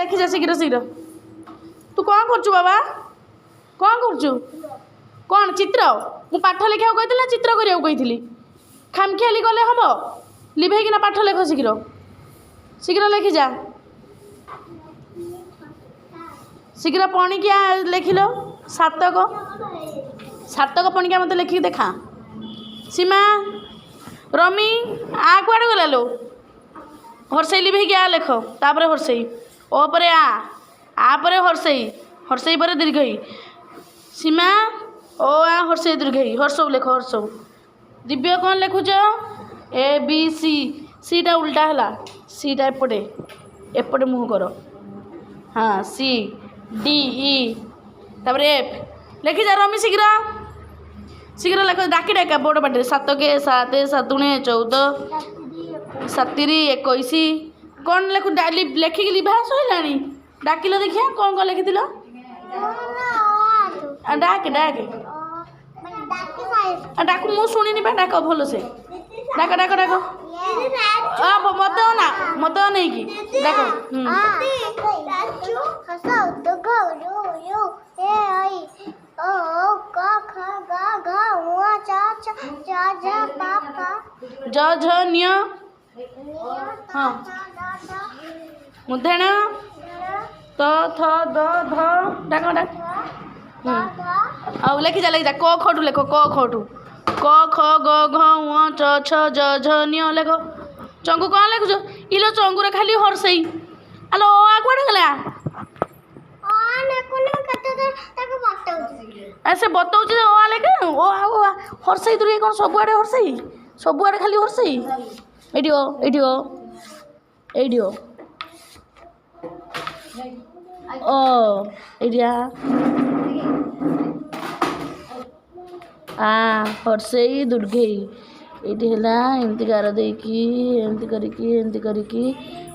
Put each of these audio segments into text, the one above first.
लेखि जा शीघ्र शीघ्र तू कौन करचु बाबा कौन करचु कौन चित्र मु पाठ लिखा कही चित्र करिया कही खामखियाली गले हम लिभेकिना पाठ लेख शीघ्र शीघ्र लेखि जा शीघ्र पणिकिया लिखिल सातक सातक पणिकिया मत लिखिक देखा सीमा रमी आ कुआड़े गला लो हर्षई लिभेकी आ लेख तापर हर्षई ओ परे आ परे हर्षई हर्षई पर दीर्घई सीमा ओ आ हर्षई दीर्घई हर्षव लेख हर्षव दिव्य कौन लिखुच ए बी सी सीटा उल्टा है सीटा एपटे एपटे मुँह कर हाँ सी डी ई तापर एफ लिखि जा रमी शीघ्र शीघ्र लेख डाकी डाका बोर्ड पाटे 7 के 7 7 14 7 21 कौन लेखु लेखिक लिभा सैलानी डाकिल देखिया कौन कौन लिखि डाक डाक डाक मु शुणी पा डाक भल से डाक डाक डाक मत नहीं कि डाक ज झ न्य हाँ मुद्धण त थ द ध डाक डाक लेखि जा क खटू लेख क खटू क ख ग घ ङ च छ ज झ न्य लेख चंगु कौन लेखुच इलो चंगुरे खाली हर्षई आलो आ कुआड़े गला से बताऊँ ओ आ लेखे ओ आ हर्षई दूर कौन सबुआड़े हर्षई सबुआड़े खाली हर्षई एटी ओ एरिया हर्षई दुर्घई ये है एमती गार देकी एमती करिकी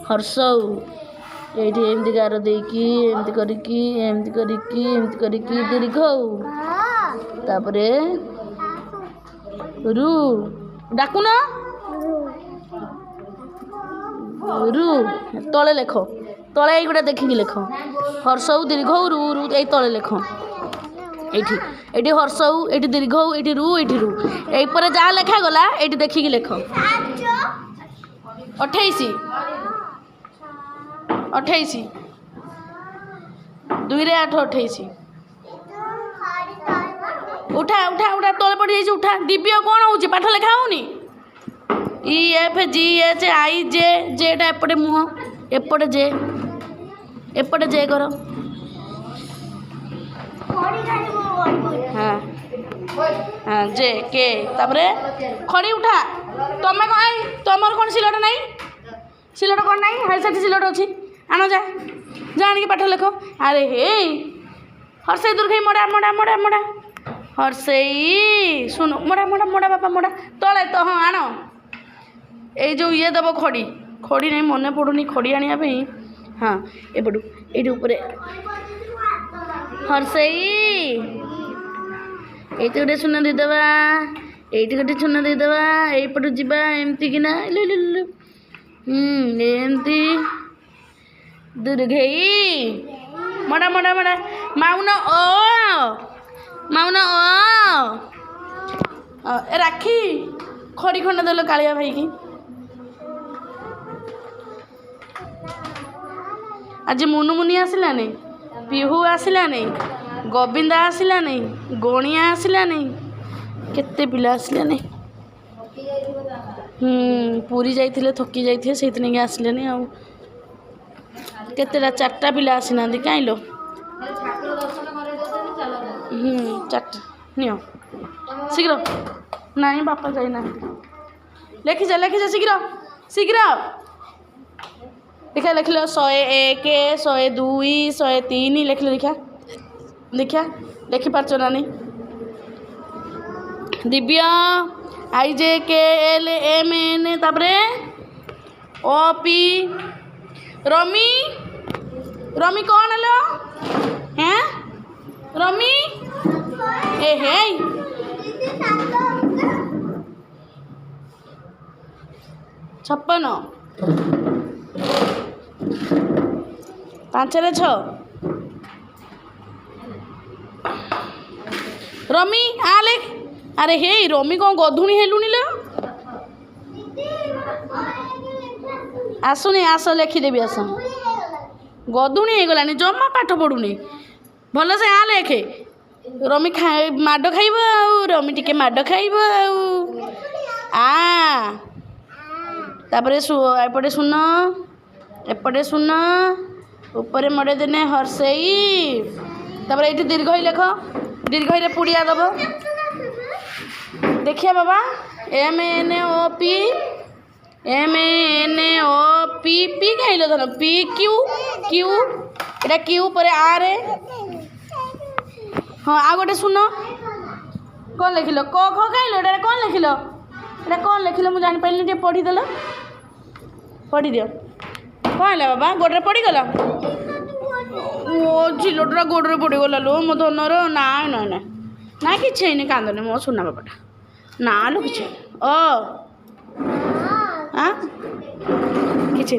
हर्षऊ ये एमती गार देकी एमती करिकी दीर्घऊ तापरे रु डाकुन रु तले लेख तले गोटे देखिकी लेख हर्षऊ दीर्घऊ रु रु ये तले लेख एठी हर्षऊ एठी दीर्घऊ एठी रु एपर जहाँ लेखा गला एठी देखिकी लेख 28 2 रे 8 28 उठा उठा उठा तले पड़ जाइए उठा दिव्य कौन हो पाठ लेखा होनी E F G H I जे जेटा एपटे मुँह एपटे जे कर हाँ हाँ जे के तापरे खड़ी उठा तमें कौन तुम कौन सिलट नहीं सिलट कौन नहीं हाई साइड सिलट अच्छी आण जा आनिक पाठ लेख अरे हे हर्षई दुर्घई मोड़ा मोड़ा मोड़ा मोड़ा हर्षई सुन मोड़ा मोड़ा मोड़ा बापा मोड़ा तले तो हाँ आण ये जो ये दब खड़ी खड़ी नहीं मन पड़ूनी खड़ी आने हाँ एपटू ये ऊपर हर्षई ये गोटे सुन देदेवा ये गोटे सुन देदेवा यपटू जावा एमती कि एमती दुर्घई मोड़ा मोड़ा मोड़ा माउन राखी खड़ी खंड देल कालिया भाई की आज मुनुमुनि आसला नहीं पिहू आसला नहीं गोविंदा आसला नहीं गणिया आसला नहीं केते पिला आसला नहीं पूरी जाइए थकी जाइए से आसले नहीं आउ केतेटा 4टा पिला आसीना कहीं लो 4टा नियो शीघ्र नहीं बापा जाइना लेखि जा शीघ्र शीघ्र लिखा लिख लो 101 102 103 लिख लो लिखा लिखि पारच ना नहीं दिव्य आई जे के एल एम एन तापरे ओ पी रमी रमी कौन हेलो हैं रमी ए हे 56 5ରେ 6 रमी आ ले अरे हे रमी कौन गधुणी हेलुनी लो आसुनी आस लेखिदेवी आस गधुणी हो गलानी जमा पाठ पढ़ुनी भल से आ लेखे रमी माड खाइब रमी टिके माड खाइब आ तापरे एपटे सुन एपटे सुन ऊपर मड़े देने हर्षई तापरे ये दीर्घ लेख दीर्घ पुड़िया दब देखिए बाबा MNOP MNOP पी कहलो धन पी क्यू क्यू एटा क्यू पर आर हाँ आ गोटे सुन कौन लिखिल क ख कहलो एटा कौन लिखिल एटा कौन लिखिल मुझे जानी पाइली टे पढ़ीदेल पढ़ी दियो कौन है बाबा गोड़े पड़गला ओ झिलोटा गोड़े पड़गला लो मो धनर ना ना ना ना कि कांदनी मो सुना बाबाटा ना लो कि हाँ कि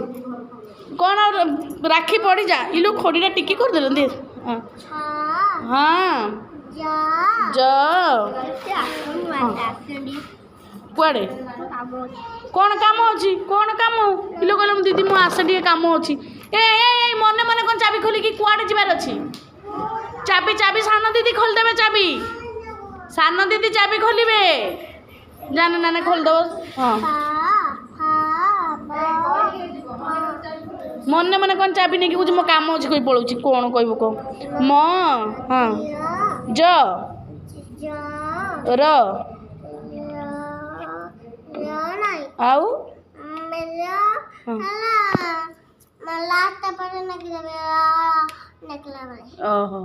कौन राखी पड़ी जा इलो खोड़ीटा टिकी करदेल दे हाँ कुआड़े कौन काम अच्छी कौन काम इलो कहले दीदी मो आस टे काम अच्छी ए मने मने कौन चाबी खोलिकी कुआड़े जीवार अच्छी चाबी चाबी सान दीदी खोलदेवे चाबी सान दीदी चाबी खोलिबे जाने नाना खोलदेव हाँ मने मने कौन चाबी नहीं कि मो काम अच्छी कोई पड़ोची कौन कहब कह म हाँ ज र आउ ओहो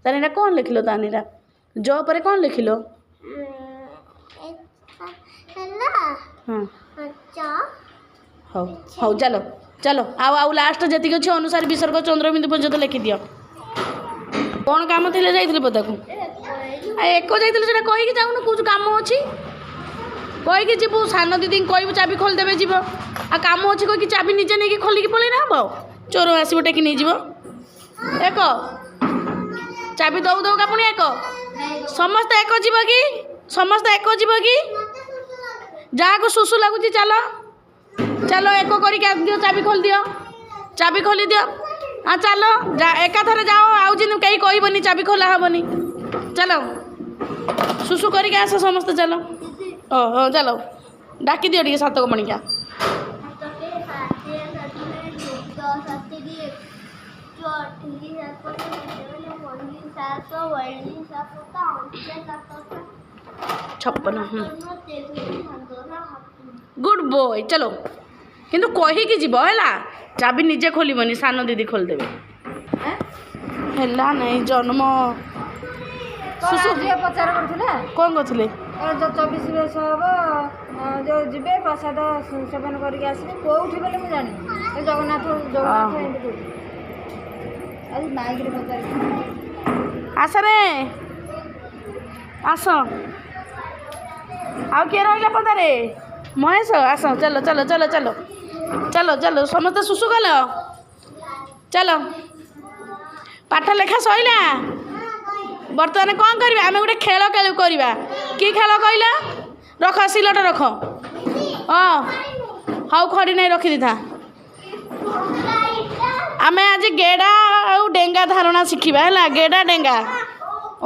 तानीरा कौन लिखिलो तानीरा ज पर कौन लिखिलो हाँ हौ हौ चलो चलो आउ आउ लास्ट जी अच्छे अनुसार विसर्ग चंद्रबिंदु पर्यंत लिखि दियो कौन काम थे जाइए पदा को एक जाइए कहीकि जाऊन कौन काम अच्छी कहीकि जीवु सान दीदी कहबू चाबी खोलदेवे जीव आ काम अच्छी कहीकि चाबी निजे नहीं खोलिकी पलैना हम चोर आसब टेकी नहीं जीव एक चाबी दौ दौका पुणी एक समस्त एक जीव कि समस्त एक जीव कि जहाँ को सुसु लगुच चलो चलो एक करके दियो चाबी खोल दियो चाबी खोली दियो हाँ चलो एका थरे जाओ आउ जिन कहीं कहबनी चाबी खोला हेनी चलो सुसु करके आस समस्त चलो ओह चलो डाकी दियो टे सातक मणिका छप्पन गुड बॉय चलो किंतु कहीकि जीव है चाबी निजे खोलबनी सान दीदी खोलदेवे है नहीं जन्म सुसु पचार करते कौन करते 24 वर्ष हम जो जीवे प्रसाद सेवन करके आसवे कौटी बोले मुझे जानी जगन्नाथ जगन्नाथ आज माइक पचार आस रे आस आउ किए रहा पदारे महेश आस चलो चलो चलो चलो चलो चलो समस्त सुसु कल चलो पाठ लेखा सैला बर्तमान कौन करवा आम गोटे खेल करवा कि खेल कहल रख सिलट रख हाँ हाउ खड़ी नहीं रखी था आम आज गेड़ा आउ डेंगा धारणा शिखा है गेड़ा डेंगा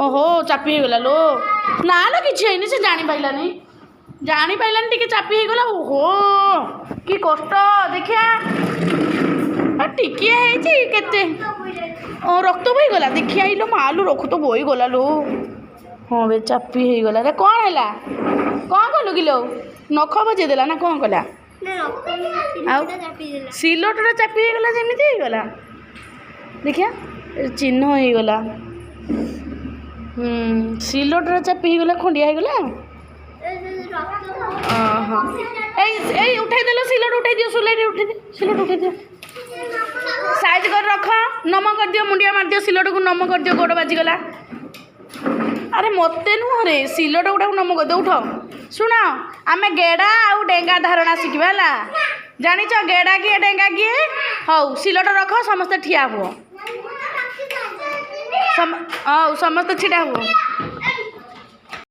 ओहो चापी होगला लो ना लो कि से जानी पाइलानी जानी पाइलानी टिके चापी होगला ओहो कि कष्ट देखिया टिकिए केते रक्त बही गला देखिया लो मालू रख तो बही गला लो हाँ बे चापी हो गला कौन है कौन कलु कि लो नख बजे देला ना कौन कला सिलटा चापी हो गला जमी होगला देखिया चिन्ह हो गला सिलटा चापी हो गला खंडिया हो गला हाँ उठाई देलो सिलट उठाई दियो सुलाइट उठाई दे सिलट उठाई दियो साइज कर रख नम कर दियो मुंडिया मार दियो सिलट को नम कर दियो गोड़ बाजीगला अरे मत नुह रे सिलट गुटा नम कर दे उठ शुण आम गेड़ा आउ डेंगा धारणा शिखा है जानिच गेड़ा किए डेंगा किए ହଉ ଶିଲଟା ରଖ ସମସ୍ତେ ଠିଆ ହୁଅ ହଉ ସମସ୍ତେ ଛିଡ଼ା ହୁଅ